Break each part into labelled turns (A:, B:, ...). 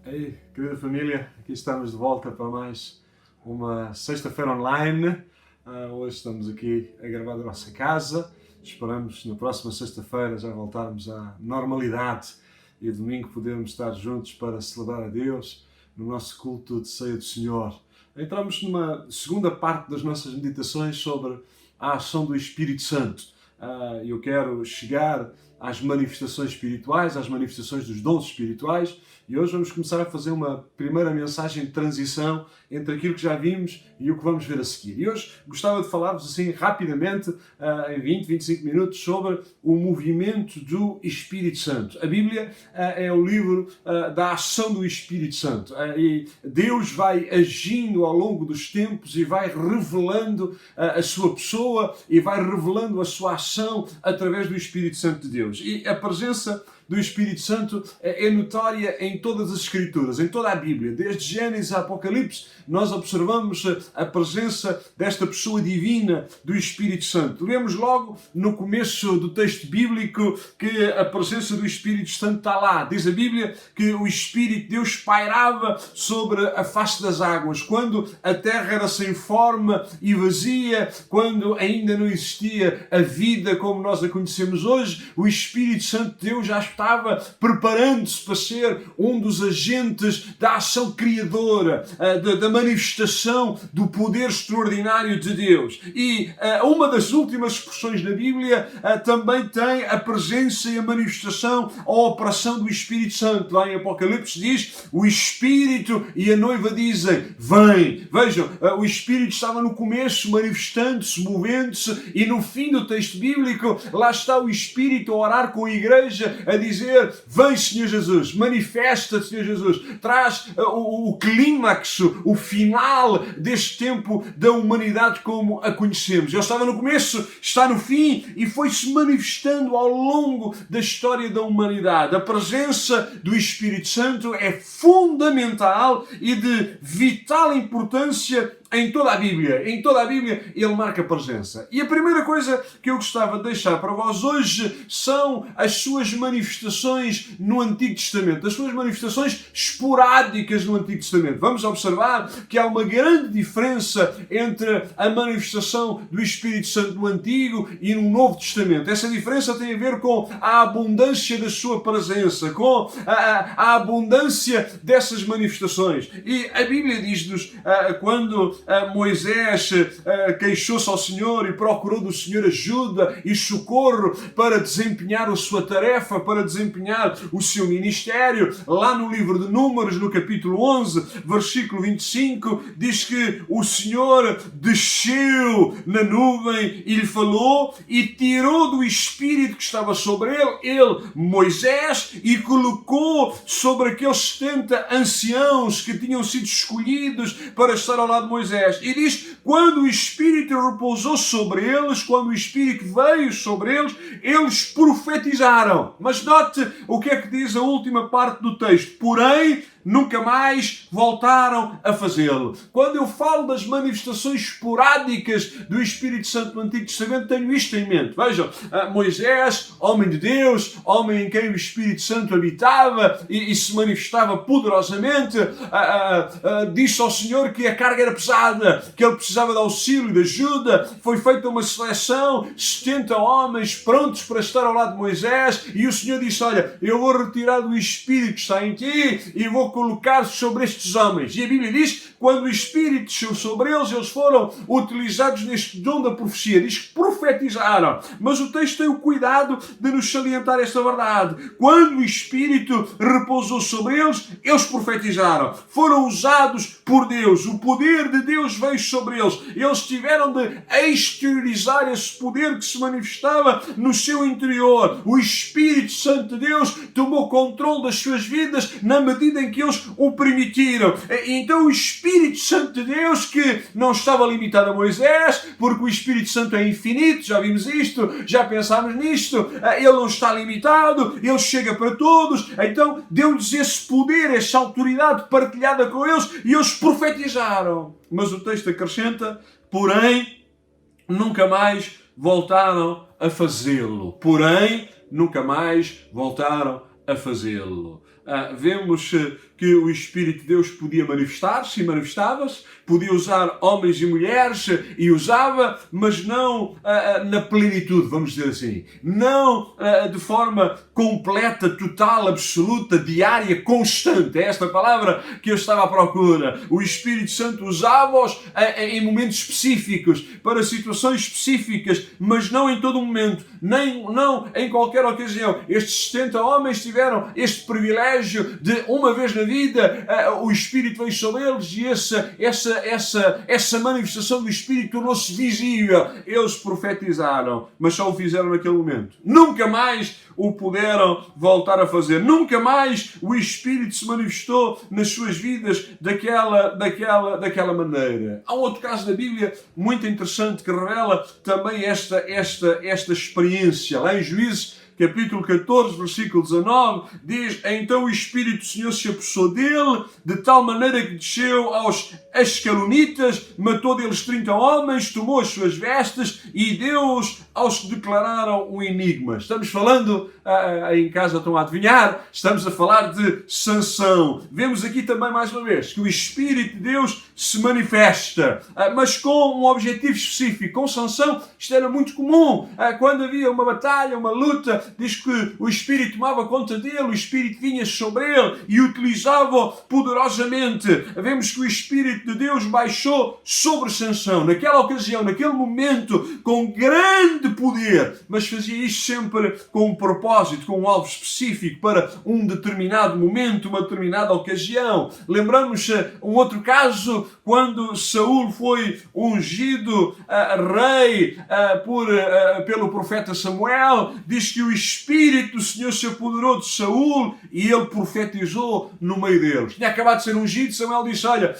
A: Ei, querida família, aqui estamos de volta para mais uma sexta-feira online. Hoje estamos aqui a gravar da nossa casa. Esperamos na próxima sexta-feira já voltarmos à normalidade e domingo podermos estar juntos para celebrar a Deus no nosso culto de ceia do Senhor. Entramos numa segunda parte das nossas meditações sobre a ação do Espírito Santo. Eu quero chegar às manifestações espirituais, às manifestações dos dons espirituais, e hoje vamos começar a fazer uma primeira mensagem de transição entre aquilo que já vimos e o que vamos ver a seguir. E hoje gostava de falar-vos assim rapidamente, em 20-25 minutos, sobre o movimento do Espírito Santo. A Bíblia é o livro da ação do Espírito Santo. E Deus vai agindo ao longo dos tempos e vai revelando a sua pessoa e vai revelando a sua ação através do Espírito Santo de Deus. E a presença do Espírito Santo é notória em todas as Escrituras, em toda a Bíblia. Desde Gênesis a Apocalipse, nós observamos a presença desta pessoa divina do Espírito Santo. Lemos logo no começo do texto bíblico que a presença do Espírito Santo está lá. Diz a Bíblia que o Espírito de Deus pairava sobre a face das águas, quando a terra era sem forma e vazia, quando ainda não existia a vida como nós a conhecemos hoje. O Espírito Santo de Deus já estava preparando-se para ser um dos agentes da ação criadora, da manifestação do poder extraordinário de Deus. E uma das últimas expressões na Bíblia também tem a presença e a manifestação, a operação do Espírito Santo. Lá em Apocalipse diz, o Espírito e a noiva dizem, vem. Vejam, o Espírito estava no começo manifestando-se, movendo-se, e no fim do texto bíblico, lá está o Espírito a orar com a igreja, a dizer, vem Senhor Jesus, manifesta-te Senhor Jesus, traz o clímax, o final deste tempo da humanidade como a conhecemos. Ele estava no começo, está no fim e foi-se manifestando ao longo da história da humanidade. A presença do Espírito Santo é fundamental e de vital importância em toda a Bíblia. Em toda a Bíblia ele marca presença. E a primeira coisa que eu gostava de deixar para vós hoje são as suas manifestações no Antigo Testamento, as suas manifestações esporádicas no Antigo Testamento. Vamos observar que há uma grande diferença entre a manifestação do Espírito Santo no Antigo e no Novo Testamento. Essa diferença tem a ver com a abundância da sua presença, com a abundância dessas manifestações. E a Bíblia diz-nos, quando Moisés queixou-se ao Senhor e procurou do Senhor ajuda e socorro para desempenhar a sua tarefa, para desempenhar o seu ministério, lá no livro de Números, no capítulo 11, versículo 25, diz que o Senhor desceu na nuvem e lhe falou e tirou do Espírito que estava sobre ele, Moisés, e colocou sobre aqueles 70 anciãos que tinham sido escolhidos para estar ao lado de Moisés. E diz, quando o Espírito repousou sobre eles, quando o Espírito veio sobre eles, eles profetizaram. Mas note o que é que diz a última parte do texto. Porém, nunca mais voltaram a fazê-lo. Quando eu falo das manifestações esporádicas do Espírito Santo no Antigo Testamento, tenho isto em mente. Vejam, Moisés, homem de Deus, homem em quem o Espírito Santo habitava e se manifestava poderosamente, disse ao Senhor que a carga era pesada, que ele precisava de auxílio, de ajuda. Foi feita uma seleção, 70 homens prontos para estar ao lado de Moisés, e o Senhor disse, olha, eu vou retirar do Espírito que está em ti e vou colocar sobre estes homens. E a Bíblia diz, quando o Espírito desceu sobre eles, eles foram utilizados neste dom da profecia. Diz que profetizaram. Mas o texto tem o cuidado de nos salientar esta verdade. Quando o Espírito repousou sobre eles, eles profetizaram. Foram usados por Deus. O poder de Deus veio sobre eles. Eles tiveram de exteriorizar esse poder que se manifestava no seu interior. O Espírito Santo de Deus tomou controle das suas vidas na medida em que eles o permitiram. Então o Espírito Santo de Deus, que não estava limitado a Moisés, porque o Espírito Santo é infinito, já vimos isto, já pensámos nisto, ele não está limitado, ele chega para todos, então deu-lhes esse poder, essa autoridade partilhada com eles, e eles profetizaram. Mas o texto acrescenta, porém, nunca mais voltaram a fazê-lo. Porém, nunca mais voltaram a fazê-lo. Vemos que o Espírito de Deus podia manifestar-se e manifestava-se, podia usar homens e mulheres e usava, mas não na plenitude, vamos dizer assim. Não de forma completa, total, absoluta, diária, constante. É esta palavra que eu estava à procura. O Espírito Santo usava-os em momentos específicos, para situações específicas, mas não em todo o momento, não em qualquer ocasião. Estes 70 homens tiveram este privilégio de, uma vez na vida, o Espírito veio sobre eles e essa manifestação do Espírito tornou-se visível. Eles profetizaram, mas só o fizeram naquele momento. Nunca mais o puderam voltar a fazer. Nunca mais o Espírito se manifestou nas suas vidas daquela maneira. Há um outro caso da Bíblia muito interessante que revela também esta experiência. Lá em Juízes, capítulo 14, versículo 19, diz: então o Espírito do Senhor se apossou dele, de tal maneira que desceu aos Ascalonitas, matou deles 30 homens, tomou as suas vestes e deu-os aos que declararam um enigma. Estamos falando, aí em casa estão a adivinhar, estamos a falar de Sansão. Vemos aqui também, mais uma vez, que o Espírito de Deus se manifesta, mas com um objetivo específico. Com Sansão, isto era muito comum. Quando havia uma batalha, uma luta, diz que o Espírito tomava conta dele, o Espírito vinha sobre ele e utilizava-o poderosamente. Vemos que o Espírito de Deus baixou sobre Sansão, naquela ocasião, naquele momento, com grande poder, mas fazia isto sempre com um propósito, com um alvo específico, para um determinado momento, uma determinada ocasião. Lembramos um outro caso, quando Saúl foi ungido rei pelo profeta Samuel, diz que o Espírito do Senhor se apoderou de Saúl e ele profetizou no meio deles. Tinha acabado de ser ungido, Samuel disse: olha,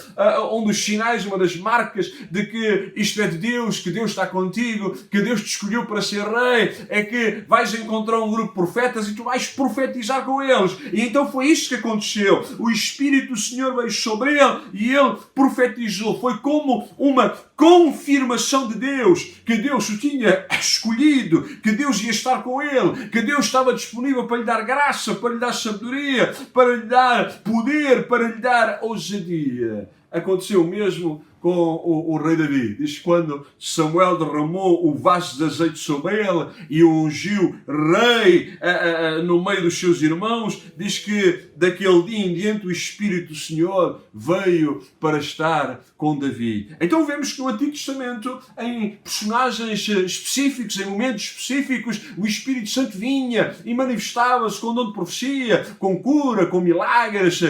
A: um dos sinais, uma das marcas de que isto é de Deus, que Deus está contigo, que Deus te escolheu para ser rei, é que vais encontrar um grupo de profetas e tu vais profetizar com eles. E então foi isto que aconteceu. O Espírito do Senhor veio sobre ele e ele profetizou. Foi como uma confirmação de Deus, que Deus o tinha escolhido, que Deus ia estar com ele, que Deus estava disponível para lhe dar graça, para lhe dar sabedoria, para lhe dar poder, para lhe dar ousadia. Aconteceu o mesmo com o rei Davi. Diz que quando Samuel derramou o vaso de azeite sobre ele e o ungiu rei no meio dos seus irmãos, diz que daquele dia em diante o Espírito do Senhor veio para estar com Davi. Então vemos que no Antigo Testamento, em personagens específicos, em momentos específicos, o Espírito Santo vinha e manifestava-se com dom de profecia, com cura, com milagres,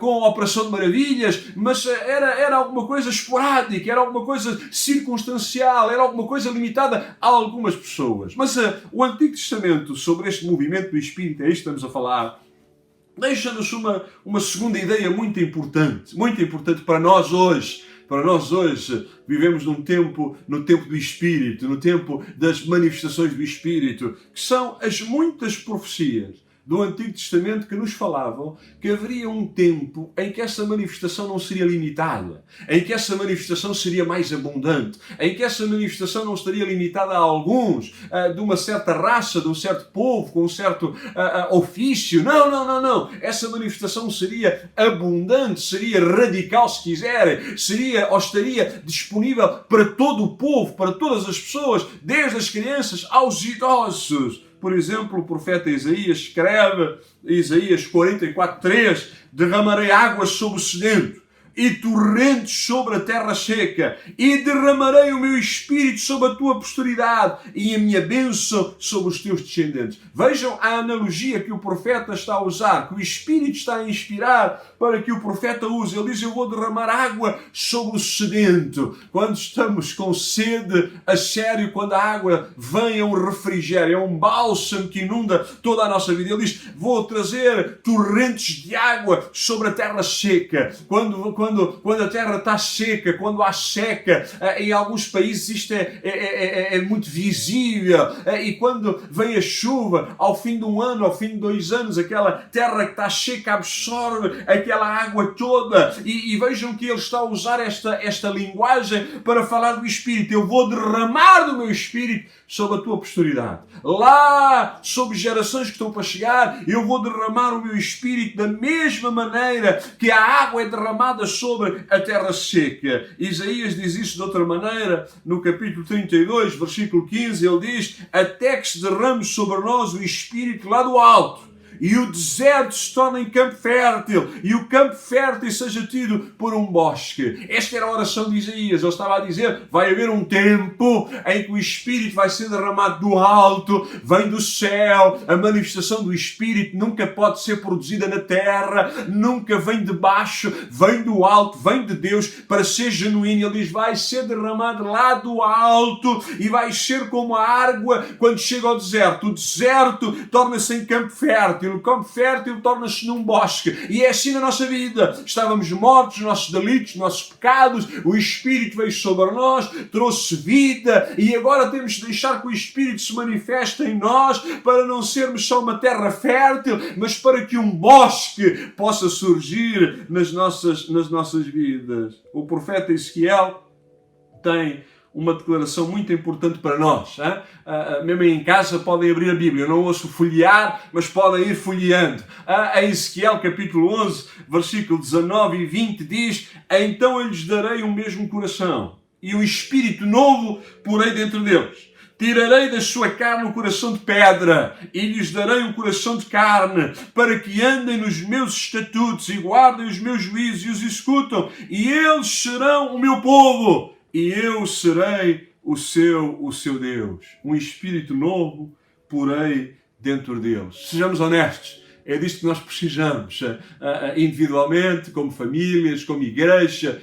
A: com operação de maravilhas, mas era alguma coisa esporádica, era alguma coisa circunstancial, era alguma coisa limitada a algumas pessoas. Mas o Antigo Testamento, sobre este movimento do Espírito, é isto que estamos a falar, deixa-nos uma segunda ideia muito importante para nós hoje. Para nós hoje vivemos no tempo do Espírito, no tempo das manifestações do Espírito, que são as muitas profecias do Antigo Testamento que nos falavam que haveria um tempo em que essa manifestação não seria limitada, em que essa manifestação seria mais abundante, em que essa manifestação não estaria limitada a alguns, de uma certa raça, de um certo povo, com um certo ofício. Não. Essa manifestação seria abundante, seria radical, se quiserem, estaria disponível para todo o povo, para todas as pessoas, desde as crianças aos idosos. Por exemplo, o profeta Isaías escreve, Isaías 44:3, derramarei águas sobre o sedento e torrentes sobre a terra seca, e derramarei o meu Espírito sobre a tua posteridade e a minha bênção sobre os teus descendentes. Vejam a analogia que o profeta está a usar, que o Espírito está a inspirar para que o profeta use. Ele diz: eu vou derramar água sobre o sedento. Quando estamos com sede a sério, quando a água vem, é um refrigério, é um bálsamo que inunda toda a nossa vida. Ele diz: vou trazer torrentes de água sobre a terra seca. Quando quando a terra está seca, quando há seca, em alguns países isto é muito visível, e quando vem a chuva, ao fim de um ano, ao fim de 2 anos, aquela terra que está seca absorve aquela água toda, e vejam que ele está a usar esta linguagem para falar do Espírito. Eu vou derramar do meu Espírito sobre a tua posteridade. Lá, sobre gerações que estão para chegar, eu vou derramar o meu Espírito da mesma maneira que a água é derramada sobre a terra seca. Isaías diz isso de outra maneira, no capítulo 32, versículo 15, ele diz: até que se derrame sobre nós o Espírito lá do alto, e o deserto se torna em campo fértil, e o campo fértil seja tido por um bosque. Esta era a oração de Isaías. Ele estava a dizer: vai haver um tempo em que o Espírito vai ser derramado do alto, vem do céu. A manifestação do Espírito nunca pode ser produzida na terra, nunca vem de baixo, vem do alto, vem de Deus, para ser genuíno. Ele diz: vai ser derramado lá do alto, e vai ser como a água quando chega ao deserto. O deserto torna-se em campo fértil, o campo fértil torna-se num bosque, e é assim na nossa vida. Estávamos mortos, nossos delitos, nossos pecados, o Espírito veio sobre nós, trouxe vida, e agora temos de deixar que o Espírito se manifeste em nós, para não sermos só uma terra fértil, mas para que um bosque possa surgir nas nossas vidas. O profeta Ezequiel tem uma declaração muito importante para nós. Mesmo em casa podem abrir a Bíblia. Eu não ouço folhear, mas podem ir folheando. Em Ezequiel capítulo 11, versículo 19 e 20 diz: então eu lhes darei o mesmo coração, e um espírito novo porei dentro deles. Tirarei da sua carne o coração de pedra, e lhes darei um coração de carne, para que andem nos meus estatutos e guardem os meus juízos e os executam. E eles serão o meu povo, e eu serei o seu Deus. Um espírito novo porei dentro deles. Sejamos honestos. É disto que nós precisamos, individualmente, como famílias, como igreja.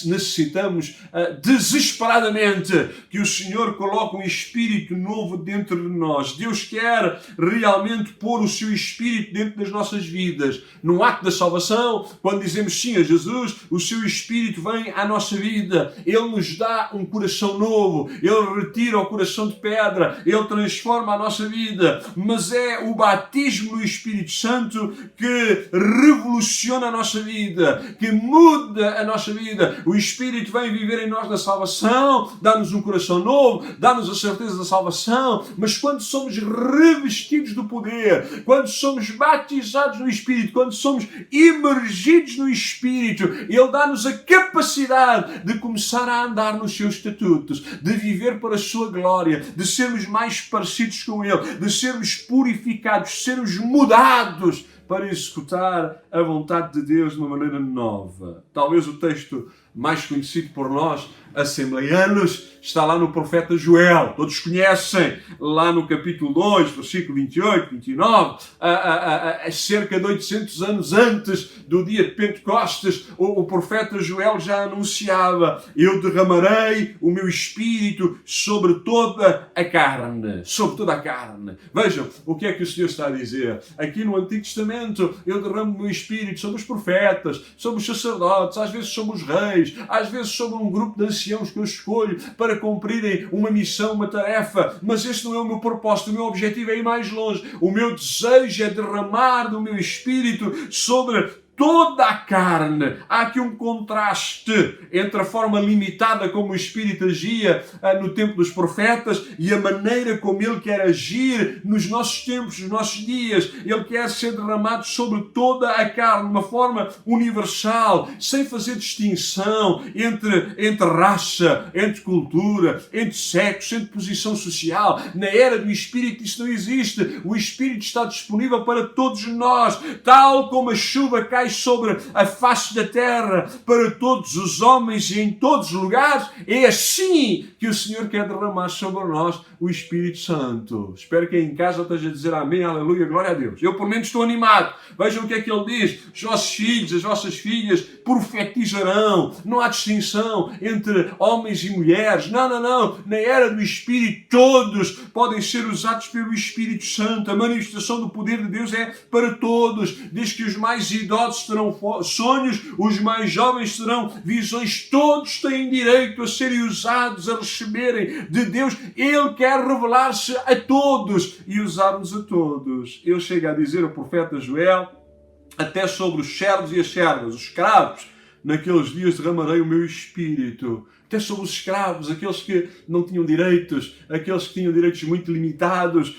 A: Necessitamos desesperadamente que o Senhor coloque um Espírito novo dentro de nós. Deus quer realmente pôr o seu Espírito dentro das nossas vidas. No ato da salvação, quando dizemos sim a Jesus, o seu Espírito vem à nossa vida. Ele nos dá um coração novo. Ele retira o coração de pedra. Ele transforma a nossa vida. Mas é o batismo no Espírito Santo que revoluciona a nossa vida, que muda a nossa vida. O Espírito vem viver em nós na salvação, dá-nos um coração novo, dá-nos a certeza da salvação, mas quando somos revestidos do poder, quando somos batizados no Espírito, quando somos imergidos no Espírito, Ele dá-nos a capacidade de começar a andar nos seus estatutos, de viver para a sua glória, de sermos mais parecidos com Ele, de sermos purificados, de sermos mudados para executar a vontade de Deus de uma maneira nova. Talvez o texto mais conhecido por nós, assembleianos, está lá no profeta Joel. Todos conhecem, lá no capítulo 2, versículo 28, 29, cerca de 800 anos antes do dia de Pentecostes, o profeta Joel já anunciava: eu derramarei o meu Espírito sobre toda a carne. Sobre toda a carne. Vejam o que é que o Senhor está a dizer. Aqui no Antigo Testamento, eu derramo o meu Espírito sobre os profetas, sobre os sacerdotes, às vezes sobre os reis, às vezes sobre um grupo de anciãos que eu escolho para cumprirem uma missão, uma tarefa. Mas este não é o meu propósito. O meu objetivo é ir mais longe. O meu desejo é derramar do meu Espírito sobre toda a carne. Há aqui um contraste entre a forma limitada como o Espírito agia no tempo dos profetas e a maneira como Ele quer agir nos nossos tempos, nos nossos dias. Ele quer ser derramado sobre toda a carne, de uma forma universal, sem fazer distinção entre raça, entre cultura, entre sexo, entre posição social. Na era do Espírito isso não existe. O Espírito está disponível para todos nós, tal como a chuva cai sobre a face da terra para todos os homens e em todos os lugares. É assim que o Senhor quer derramar sobre nós o Espírito Santo. Espero que em casa esteja a dizer amém, aleluia, glória a Deus. Eu, pelo menos, estou animado. Vejam o que é que ele diz: os vossos filhos, as vossas filhas profetizarão. Não há distinção entre homens e mulheres. Não. Na era do Espírito, todos podem ser usados pelo Espírito Santo. A manifestação do poder de Deus é para todos, desde que os mais idosos idosos terão sonhos, os mais jovens terão visões, todos têm direito a serem usados, a receberem de Deus. Ele quer revelar-se a todos e usar-nos a todos. Ele chega a dizer, o profeta Joel, até sobre os servos e as servas, os escravos, naqueles dias derramarei o meu espírito. Até sobre os escravos, aqueles que não tinham direitos, aqueles que tinham direitos muito limitados.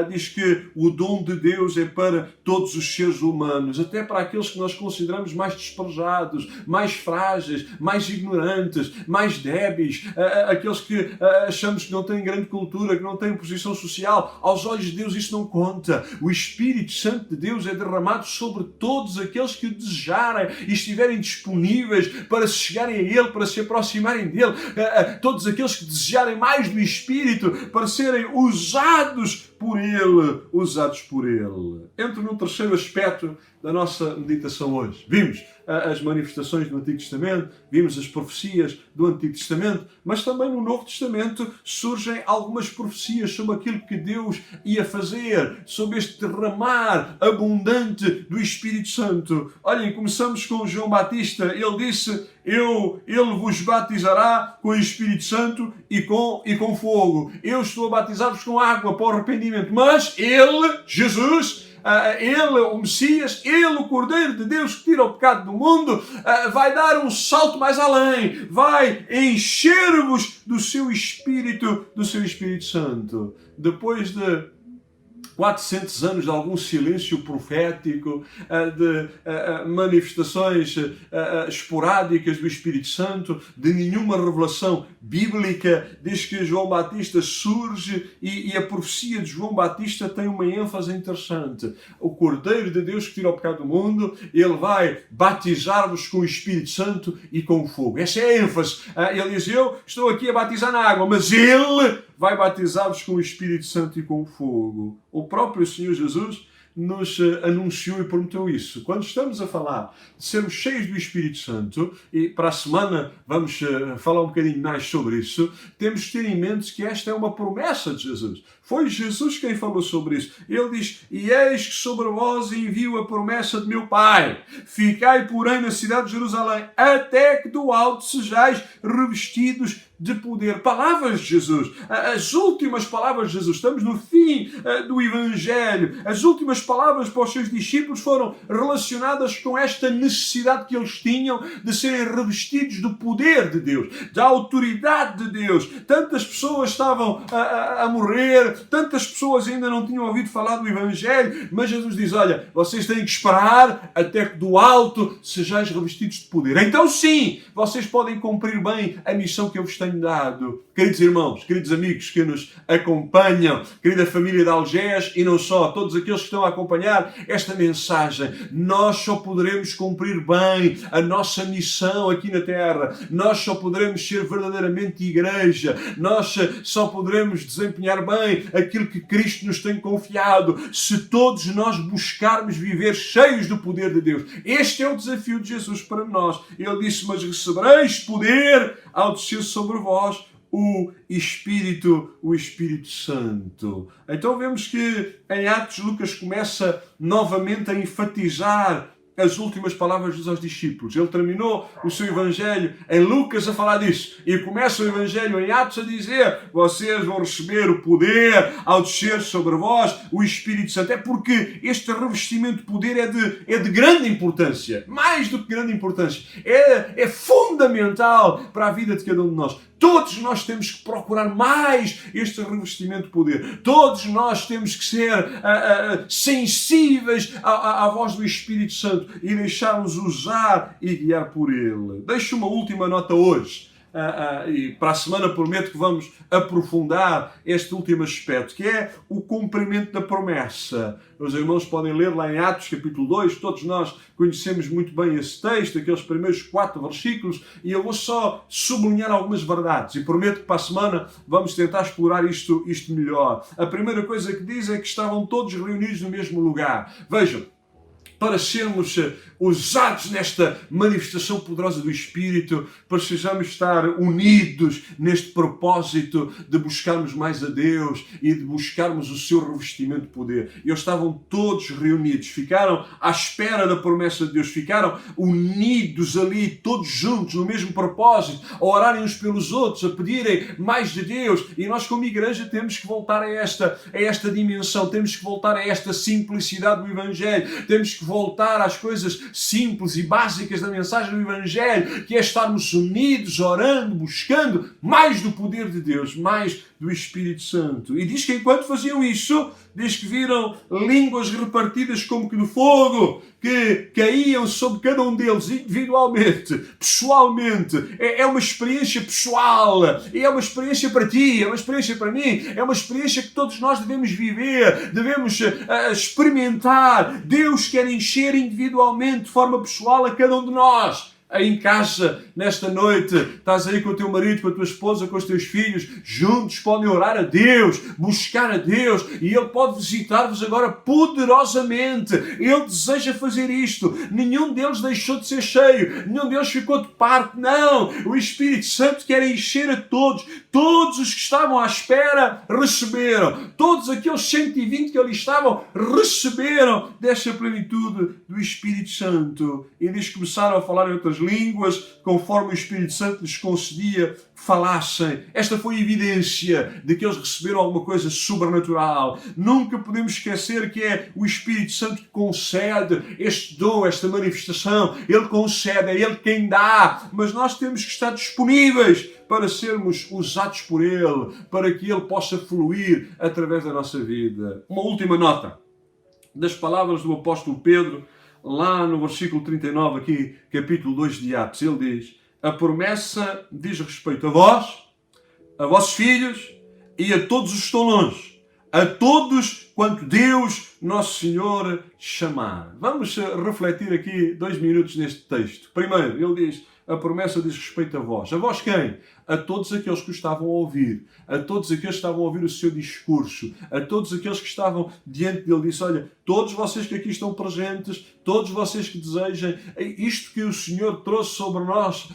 A: Diz que o dom de Deus é para todos os seres humanos, até para aqueles que nós consideramos mais desprezados, mais frágeis, mais ignorantes, mais débeis, aqueles que achamos que não têm grande cultura, que não têm posição social. Aos olhos de Deus isso não conta. O Espírito Santo de Deus é derramado sobre todos aqueles que o desejarem e estiverem disponíveis para se chegarem a Ele, para se aproximarem dele. Todos aqueles que desejarem mais do Espírito para serem usados por Ele, usados por Ele. Entro no terceiro aspecto da nossa meditação hoje. Vimos as manifestações do Antigo Testamento, vimos as profecias do Antigo Testamento, mas também no Novo Testamento surgem algumas profecias sobre aquilo que Deus ia fazer, sobre este derramar abundante do Espírito Santo. Olhem, começamos com João Batista. Ele disse, ele vos batizará com o Espírito Santo e com fogo. Eu estou a batizar-vos com água para o arrependimento, mas ele, Jesus, Ele, o Messias, Ele, o Cordeiro de Deus que tira o pecado do mundo, vai dar um salto mais além, vai encher-vos do seu Espírito Santo. Depois de 400 anos de algum silêncio profético, de manifestações esporádicas do Espírito Santo, de nenhuma revelação bíblica, diz que João Batista surge e a profecia de João Batista tem uma ênfase interessante. O Cordeiro de Deus que tira o pecado do mundo, Ele vai batizar-vos com o Espírito Santo e com fogo. Essa é a ênfase. Ele diz, eu estou aqui a batizar na água, mas Ele vai batizar-vos com o Espírito Santo e com fogo. O próprio Senhor Jesus nos anunciou e prometeu isso. Quando estamos a falar de sermos cheios do Espírito Santo, e para a semana vamos falar um bocadinho mais sobre isso, temos que ter em mente que esta é uma promessa de Jesus. Foi Jesus quem falou sobre isso. Ele diz, e eis que sobre vós envio a promessa de meu Pai. Ficai, porém, na cidade de Jerusalém, até que do alto sejais revestidos de poder. Palavras de Jesus. As últimas palavras de Jesus. Estamos no fim do Evangelho. As últimas palavras para os seus discípulos foram relacionadas com esta necessidade que eles tinham de serem revestidos do poder de Deus, da autoridade de Deus. Tantas pessoas estavam a morrer, tantas pessoas ainda não tinham ouvido falar do Evangelho, mas Jesus diz, olha, vocês têm que esperar até que do alto sejais revestidos de poder. Então sim, vocês podem cumprir bem a missão que eu vos tenho dado. Queridos irmãos, queridos amigos que nos acompanham, querida família de Algés e não só, todos aqueles que estão a acompanhar esta mensagem, nós só poderemos cumprir bem a nossa missão aqui na Terra, nós só poderemos ser verdadeiramente igreja, nós só poderemos desempenhar bem aquilo que Cristo nos tem confiado, se todos nós buscarmos viver cheios do poder de Deus. Este é o desafio de Jesus para nós. Ele disse, mas recebereis poder ao descer sobre vós o Espírito Santo. Então vemos que em Atos Lucas começa novamente a enfatizar as últimas palavras de Jesus aos discípulos. Ele terminou o seu Evangelho em Lucas a falar disso. E começa o Evangelho em Atos a dizer, vocês vão receber o poder ao descer sobre vós o Espírito Santo. É porque este revestimento de poder é de grande importância. Mais do que grande importância. É fundamental para a vida de cada um de nós. Todos nós temos que procurar mais este revestimento de poder. Todos nós temos que ser sensíveis à voz do Espírito Santo e deixar-nos usar e guiar por Ele. Deixo uma última nota hoje. E para a semana prometo que vamos aprofundar este último aspecto, que é o cumprimento da promessa. Os irmãos podem ler lá em Atos capítulo 2, todos nós conhecemos muito bem esse texto, aqueles primeiros 4 versículos, e eu vou só sublinhar algumas verdades, e prometo que para a semana vamos tentar explorar isto melhor. A primeira coisa que diz é que estavam todos reunidos no mesmo lugar. Vejam, para sermos usados nesta manifestação poderosa do Espírito, precisamos estar unidos neste propósito de buscarmos mais a Deus e de buscarmos o seu revestimento de poder. E eles estavam todos reunidos, ficaram à espera da promessa de Deus, ficaram unidos ali, todos juntos, no mesmo propósito, a orarem uns pelos outros, a pedirem mais de Deus. E nós, como igreja, temos que voltar a esta dimensão, temos que voltar a esta simplicidade do Evangelho, temos que voltar às coisas simples e básicas da mensagem do Evangelho, que é estarmos unidos, orando, buscando mais do poder de Deus, mais do Espírito Santo. E diz que enquanto faziam isso, diz que viram línguas repartidas como que de fogo, que caíam sobre cada um deles individualmente, pessoalmente. É uma experiência pessoal, é uma experiência para ti, é uma experiência para mim, é uma experiência que todos nós devemos viver, devemos experimentar. Deus quer encher individualmente, de forma pessoal, a cada um de nós. Aí em casa, nesta noite, estás aí com o teu marido, com a tua esposa, com os teus filhos, juntos podem orar a Deus, buscar a Deus, e Ele pode visitar-vos agora poderosamente. Ele deseja fazer isto. Nenhum deles deixou de ser cheio, nenhum deles ficou de parte, não. O Espírito Santo quer encher a todos. Todos os que estavam à espera receberam. Todos aqueles 120 que ali estavam receberam desta plenitude do Espírito Santo. E eles começaram a falar em outras línguas, conforme o Espírito Santo lhes concedia que falassem. Esta foi a evidência de que eles receberam alguma coisa sobrenatural. Nunca podemos esquecer que é o Espírito Santo que concede este dom, esta manifestação. Ele concede, é Ele quem dá. Mas nós temos que estar disponíveis para sermos usados por Ele, para que Ele possa fluir através da nossa vida. Uma última nota das palavras do apóstolo Pedro, lá no versículo 39, aqui, capítulo 2 de Atos. Ele diz: a promessa diz respeito a vós, a vossos filhos e a todos os que estão longe, a todos quanto Deus, nosso Senhor, chamar. Vamos refletir aqui 2 minutos neste texto. Primeiro, ele diz: a promessa diz respeito a vós. A vós quem? A todos aqueles que o estavam a ouvir, a todos aqueles que estavam a ouvir o seu discurso, a todos aqueles que estavam diante dele. Disse: olha, todos vocês que aqui estão presentes, todos vocês que desejem, isto que o Senhor trouxe sobre nós,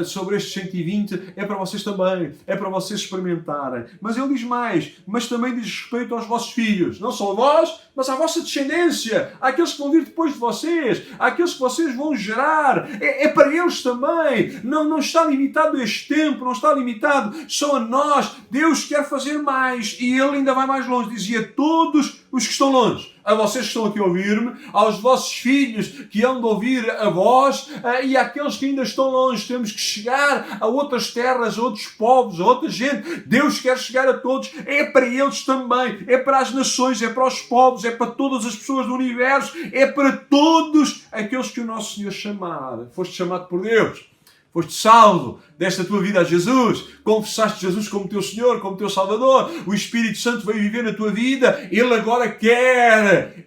A: sobre estes 120, é para vocês também, é para vocês experimentarem. Mas ele diz mais, mas também diz respeito aos vossos filhos, não só a vós, mas à vossa descendência, àqueles que vão vir depois de vocês, àqueles que vocês vão gerar, é para eles também. Não está limitado a este tempo, não está limitado só a nós. Deus quer fazer mais e Ele ainda vai mais longe. Dizia: todos os que estão longe, a vocês que estão aqui a ouvir-me, aos vossos filhos que hão de ouvir a vós, e àqueles que ainda estão longe. Temos que chegar a outras terras, a outros povos, a outra gente. Deus quer chegar a todos. É para eles também, é para as nações, é para os povos, é para todas as pessoas do universo, é para todos aqueles que o nosso Senhor chamar. Foste chamado por Deus, foste salvo, desta tua vida a Jesus, confessaste Jesus como teu Senhor, como teu Salvador, o Espírito Santo veio viver na tua vida. Ele agora quer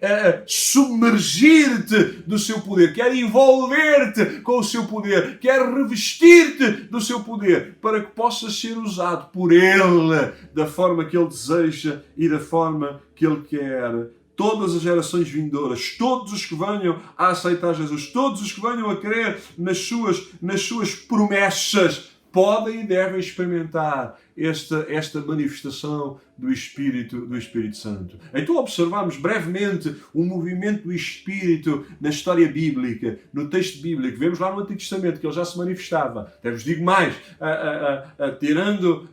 A: submergir-te do seu poder, quer envolver-te com o seu poder, quer revestir-te do seu poder, para que possas ser usado por Ele da forma que Ele deseja e da forma que Ele quer. Todas as gerações vindouras, todos os que venham a aceitar Jesus, todos os que venham a crer nas suas promessas, podem e devem experimentar esta manifestação do Espírito Santo. Então observamos brevemente o movimento do Espírito na história bíblica, no texto bíblico. Vemos lá no Antigo Testamento que ele já se manifestava. Até vos digo mais, tirando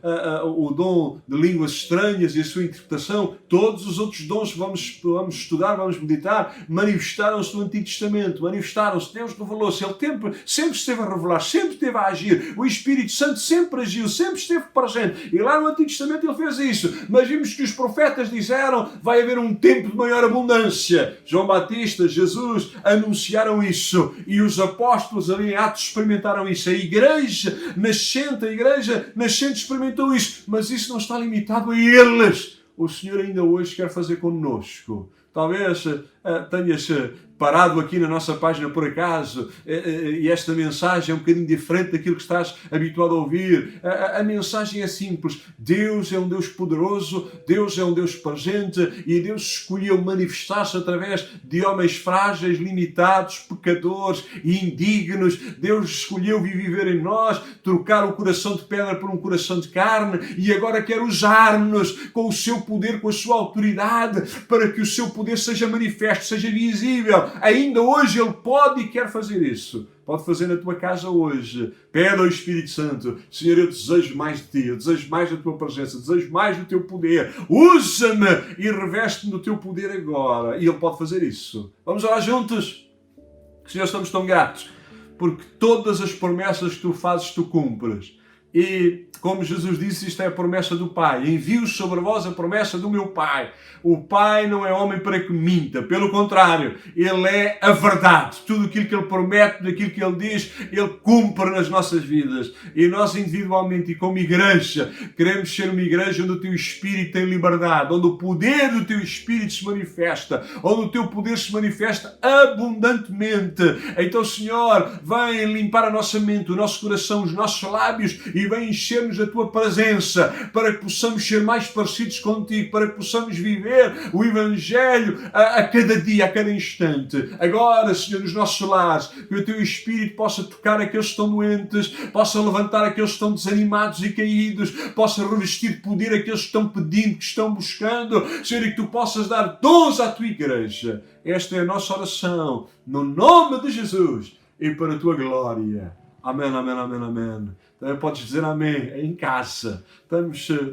A: o dom de línguas estranhas e a sua interpretação, todos os outros dons que vamos estudar, vamos meditar, manifestaram-se no Antigo Testamento, manifestaram-se. Deus revelou-se. Ele sempre esteve a revelar, sempre esteve a agir. O Espírito Santo sempre agiu, sempre esteve presente. E lá no Antigo Testamento ele fez isso. Mas vimos que os profetas disseram: vai haver um tempo de maior abundância. João Batista, Jesus anunciaram isso. E os apóstolos ali em Atos experimentaram isso. A igreja nascente experimentou isso. Mas isso não está limitado a eles. O Senhor ainda hoje quer fazer connosco. Talvez parado aqui na nossa página por acaso, e esta mensagem é um bocadinho diferente daquilo que estás habituado a ouvir. A mensagem é simples. Deus é um Deus poderoso, Deus é um Deus presente, e Deus escolheu manifestar-se através de homens frágeis, limitados, pecadores e indignos. Deus escolheu viver em nós, trocar o coração de pedra por um coração de carne, e agora quer usar-nos com o seu poder, com a sua autoridade, para que o seu poder seja manifesto, seja visível. Ainda hoje Ele pode e quer fazer isso. Pode fazer na tua casa hoje. Pede ao Espírito Santo: Senhor, eu desejo mais de Ti, eu desejo mais da Tua presença, desejo mais do Teu poder. Usa-me e reveste-me do Teu poder agora. E Ele pode fazer isso. Vamos orar juntos? Senhor, estamos tão gratos, porque todas as promessas que Tu fazes, Tu cumpres. E, como Jesus disse, isto é a promessa do Pai. Envio sobre vós a promessa do meu Pai. O Pai não é homem para que minta. Pelo contrário, Ele é a verdade. Tudo aquilo que Ele promete, daquilo que Ele diz, Ele cumpre nas nossas vidas. E nós, individualmente e como igreja, queremos ser uma igreja onde o Teu Espírito tem liberdade, onde o poder do Teu Espírito se manifesta, onde o Teu poder se manifesta abundantemente. Então, Senhor, vem limpar a nossa mente, o nosso coração, os nossos lábios, e vem encher-nos da Tua presença, para que possamos ser mais parecidos contigo, para que possamos viver o Evangelho a cada dia, a cada instante. Agora, Senhor, nos nossos lares, que o Teu Espírito possa tocar aqueles que estão doentes, possa levantar aqueles que estão desanimados e caídos, possa revestir de poder aqueles que estão pedindo, que estão buscando, Senhor, e que Tu possas dar dons à Tua igreja. Esta é a nossa oração, no nome de Jesus e para a Tua glória. Amém, amém, amém, amém. Também podes dizer amém em casa.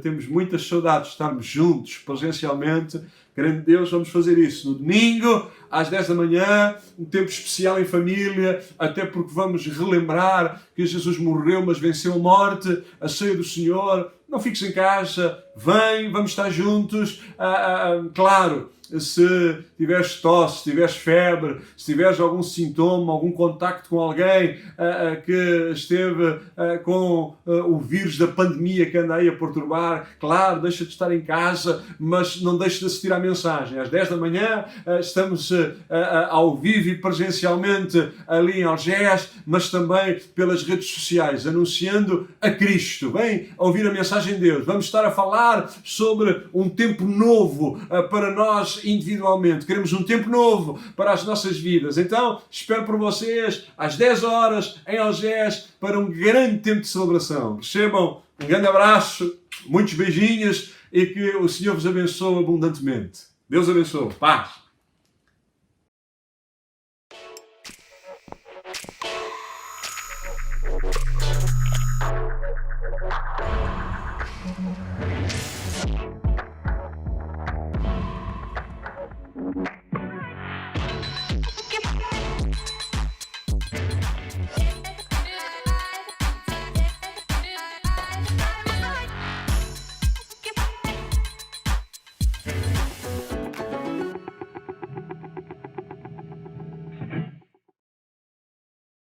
A: Temos muitas saudades de estarmos juntos presencialmente. Querendo Deus, vamos fazer isso no domingo, às 10 da manhã, um tempo especial em família, até porque vamos relembrar que Jesus morreu, mas venceu a morte, a ceia do Senhor. Não fiques em casa, vem, vamos estar juntos. Claro, se tiveres tosse, se tiveres febre, se tiveres algum sintoma, algum contacto com alguém que esteve com o vírus da pandemia que anda aí a perturbar, claro, deixa de estar em casa, mas não deixe de assistir à mensagem. Às 10 da manhã estamos ao vivo e presencialmente ali em Algés, mas também pelas redes sociais, anunciando a Cristo. Vem ouvir a mensagem de Deus. Vamos estar a falar sobre um tempo novo para nós individualmente. Queremos um tempo novo para as nossas vidas. Então, espero por vocês às 10 horas em Algés para um grande tempo de celebração. Recebam um grande abraço, muitos beijinhos e que o Senhor vos abençoe abundantemente. Deus abençoe. Paz.